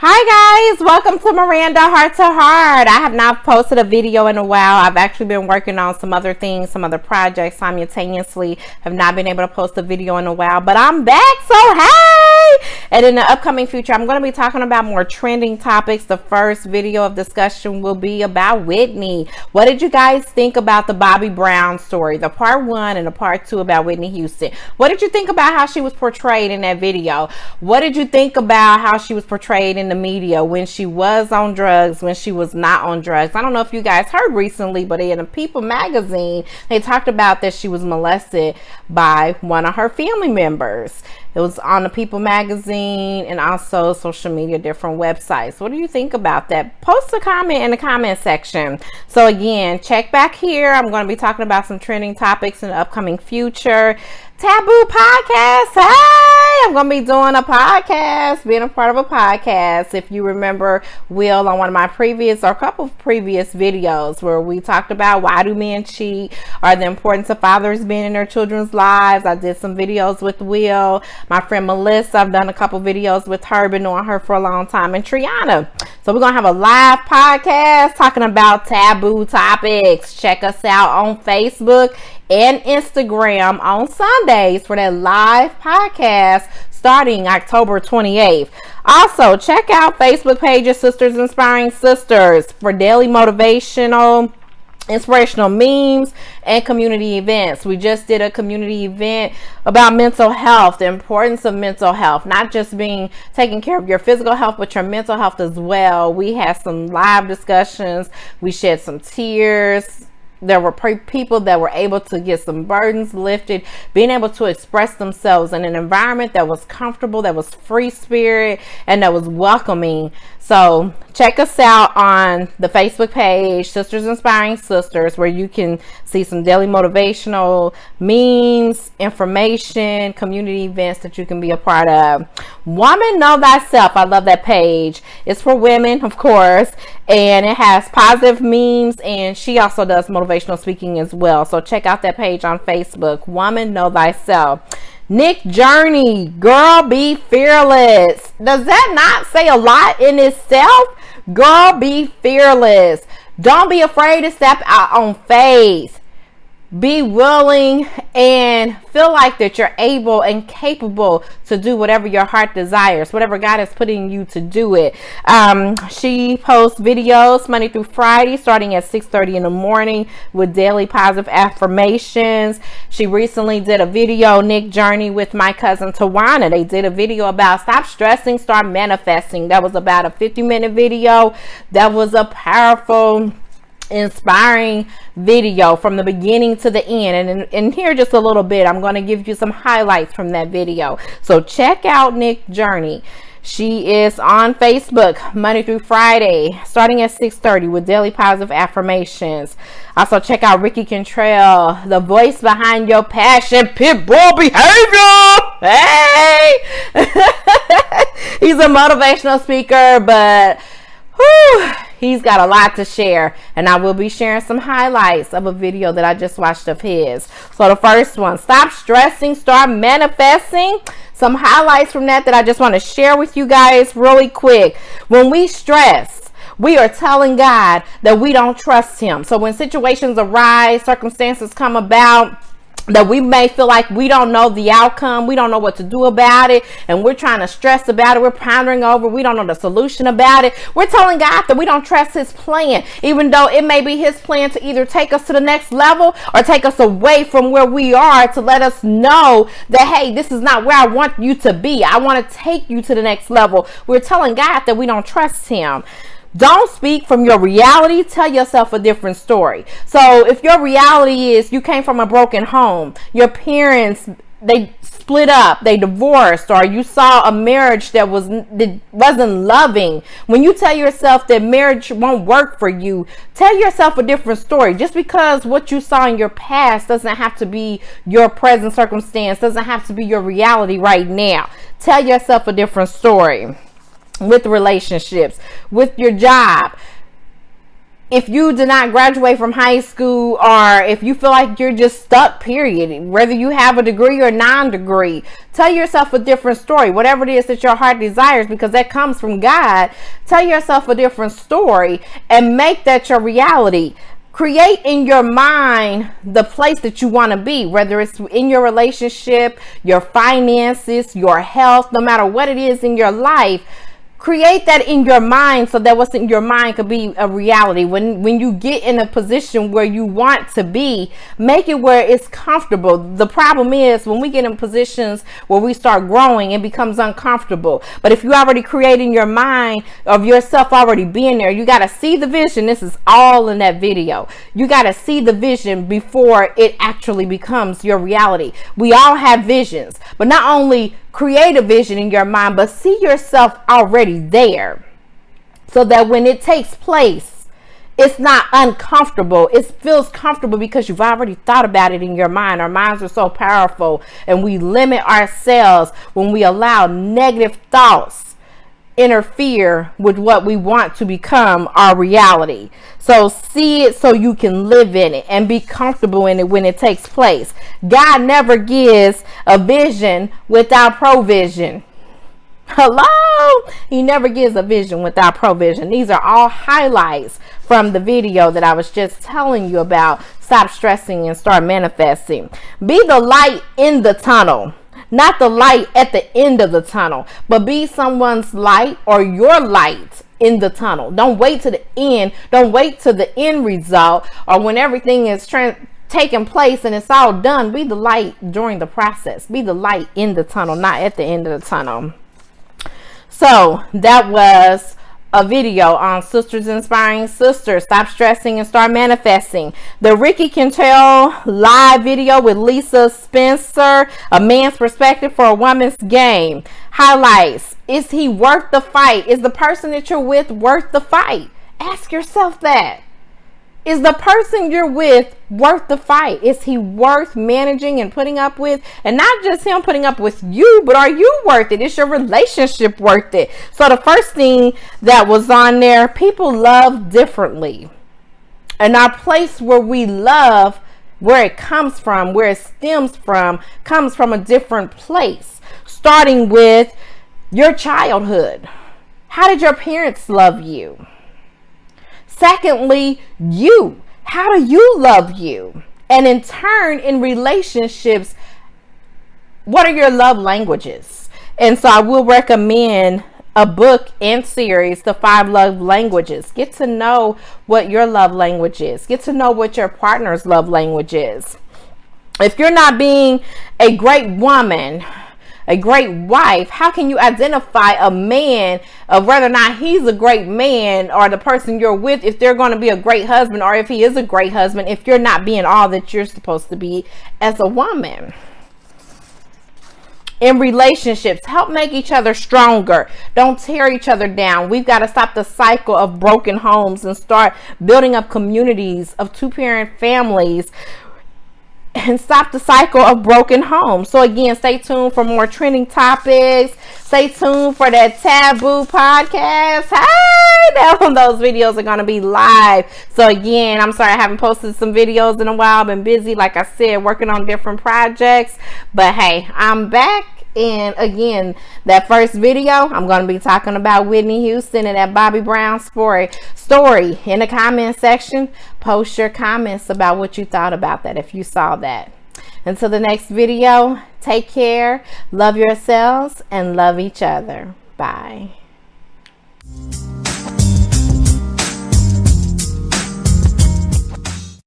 Hi guys, welcome to Miranda Heart to Heart. I have not posted a video in a while. I've actually been working on some other things, some other projects simultaneously. Have not been able to post a video in a while, but I'm back, so hey! And in the upcoming future, I'm going to be talking about more trending topics. The first video of discussion will be about Whitney. What did you guys think about the Bobby Brown story? The part 1 and the part 2 about Whitney Houston. What did you think about how she was portrayed in that video? What did you think about how she was portrayed in the media when she was on drugs, when she was not on drugs? I don't know if you guys heard recently, but in a People magazine, they talked about that she was molested by one of her family members. It was on the People magazine and also social media, different websites. What do you think about that? Post a comment in the comment section. So again, check back here. I'm going to be talking about some trending topics in the upcoming future. Taboo podcast. Hey, I'm going to be doing a podcast, being a part of a podcast. If you remember, Will, on one of my previous or a couple of previous videos where we talked about why do men cheat, or the importance of fathers being in their children's lives. I did some videos with Will. My friend Melissa, I've done a couple videos with her, been knowing her for a long time, and Triana. So we're going to have a live podcast talking about taboo topics. Check us out on Facebook and Instagram on Sundays for that live podcast starting October 28th. Also, check out Facebook pages Sisters Inspiring Sisters for daily motivational, inspirational memes and community events. We just did a community event about mental health, the importance of mental health, not just being taking care of your physical health, but your mental health as well. We had some live discussions. We shed some tears. There were people that were able to get some burdens lifted, being able to express themselves in an environment that was comfortable, that was free spirit, and that was welcoming. So check us out on the Facebook page, Sisters Inspiring Sisters, where you can see some daily motivational memes, information, community events that you can be a part of. Woman Know Thyself. I love that page. It's for women, of course, and it has positive memes, and she also does motivational speaking as well. So check out that page on Facebook, Woman Know Thyself. Nick Journey, girl, be fearless. Does that not say a lot in itself? Girl, be fearless. Don't be afraid to step out on faith. Be willing and feel like that you're able and capable to do whatever your heart desires, whatever God is putting you to do it. She posts videos Monday through Friday starting at 6:30 in the morning with daily positive affirmations. She recently did a video, Nick Journey, with my cousin Tawana. They did a video about stop stressing, start manifesting. That was about a 50-minute video. That was a powerful, inspiring video from the beginning to the end, and here just a little bit I'm going to give you some highlights from that video. So check out Nick Journey. She is on Facebook Monday through Friday starting at 6:30 with daily positive affirmations. Also check out Ricky Kinartail, the voice behind your passion, pitbull behavior. Hey. He's a motivational speaker, but he's got a lot to share, and I will be sharing some highlights of a video that I just watched of his. So the first one, stop stressing, start manifesting. Some highlights from that I just want to share with you guys really quick. When we stress, we are telling God that we don't trust him. So when situations arise, circumstances come about that we may feel like we don't know the outcome, we don't know what to do about it, and we're trying to stress about it, we're pondering over, we don't know the solution about it. We're telling God that we don't trust his plan, even though it may be his plan to either take us to the next level or take us away from where we are, to let us know that, hey, this is not where I want you to be. I want to take you to the next level. We're telling God that we don't trust him. Don't speak from your reality. Tell yourself a different story. So if your reality is you came from a broken home, your parents, they split up, they divorced, or you saw a marriage that wasn't loving. When you tell yourself that marriage won't work for you, tell yourself a different story. Just because what you saw in your past doesn't have to be your present circumstance, doesn't have to be your reality right now. Tell yourself a different story. With relationships, with your job, if you did not graduate from high school, or if you feel like you're just stuck, period, whether you have a degree or non-degree, tell yourself a different story. Whatever it is that your heart desires, because that comes from God, tell yourself a different story and make that your reality. Create in your mind the place that you want to be, whether it's in your relationship, your finances, your health, no matter what it is in your life. Create that in your mind so that what's in your mind could be a reality. When you get in a position where you want to be, make it where it's comfortable. The problem is when we get in positions where we start growing, it becomes uncomfortable. But if you already create in your mind of yourself already being there, you got to see the vision. This is all in that video. You got to see the vision before it actually becomes your reality. We all have visions, but not only create a vision in your mind, but see yourself already there so that when it takes place, it's not uncomfortable. It feels comfortable because you've already thought about it in your mind. Our minds are so powerful, and we limit ourselves when we allow negative thoughts interfere with what we want to become our reality. So see it so you can live in it and be comfortable in it when it takes place. God never gives a vision without provision. Hello? He never gives a vision without provision. These are all highlights from the video that I was just telling you about. Stop stressing and start manifesting. Be the light in the tunnel. Not the light at the end of the tunnel, but be someone's light or your light in the tunnel. Don't wait to the end. Don't wait to the end result or when everything is taking place and it's all done. Be the light during the process. Be the light in the tunnel, not at the end of the tunnel. So that was a video on Sisters Inspiring Sisters. Stop stressing and start manifesting. The Ricky Kinartail live video with Lisa Spencer, a man's perspective for a woman's game. Highlights. Is he worth the fight? Is the person that you're with worth the fight? Ask yourself that. Is the person you're with worth the fight? Is he worth managing and putting up with? And not just him putting up with you, but are you worth it? Is your relationship worth it? So the first thing that was on there, people love differently. And our place where we love, where it comes from, where it stems from, comes from a different place. Starting with your childhood. How did your parents love you? Secondly, you. How do you love you? And in turn, in relationships, what are your love languages? And so I will recommend a book and series, The 5 Love Languages. Get to know what your love language is. Get to know what your partner's love language is. If you're not being a great woman, a great wife, how can you identify a man of whether or not he's a great man or the person you're with, if they're going to be a great husband or if he is a great husband, if you're not being all that you're supposed to be as a woman? In relationships, help make each other stronger. Don't tear each other down. We've got to stop the cycle of broken homes and start building up communities of two-parent families and stop the cycle of broken homes. So again, stay tuned for more trending topics. Stay tuned for that taboo podcast. Hey, those videos are going to be live. So again, I'm sorry I haven't posted some videos in a while. I've been busy, like I said, working on different projects. But hey, I'm back. And again, that first video, I'm going to be talking about Whitney Houston and that Bobby Brown story in the comment section. Post your comments about what you thought about that if you saw that. Until the next video, take care, love yourselves, and love each other. Bye.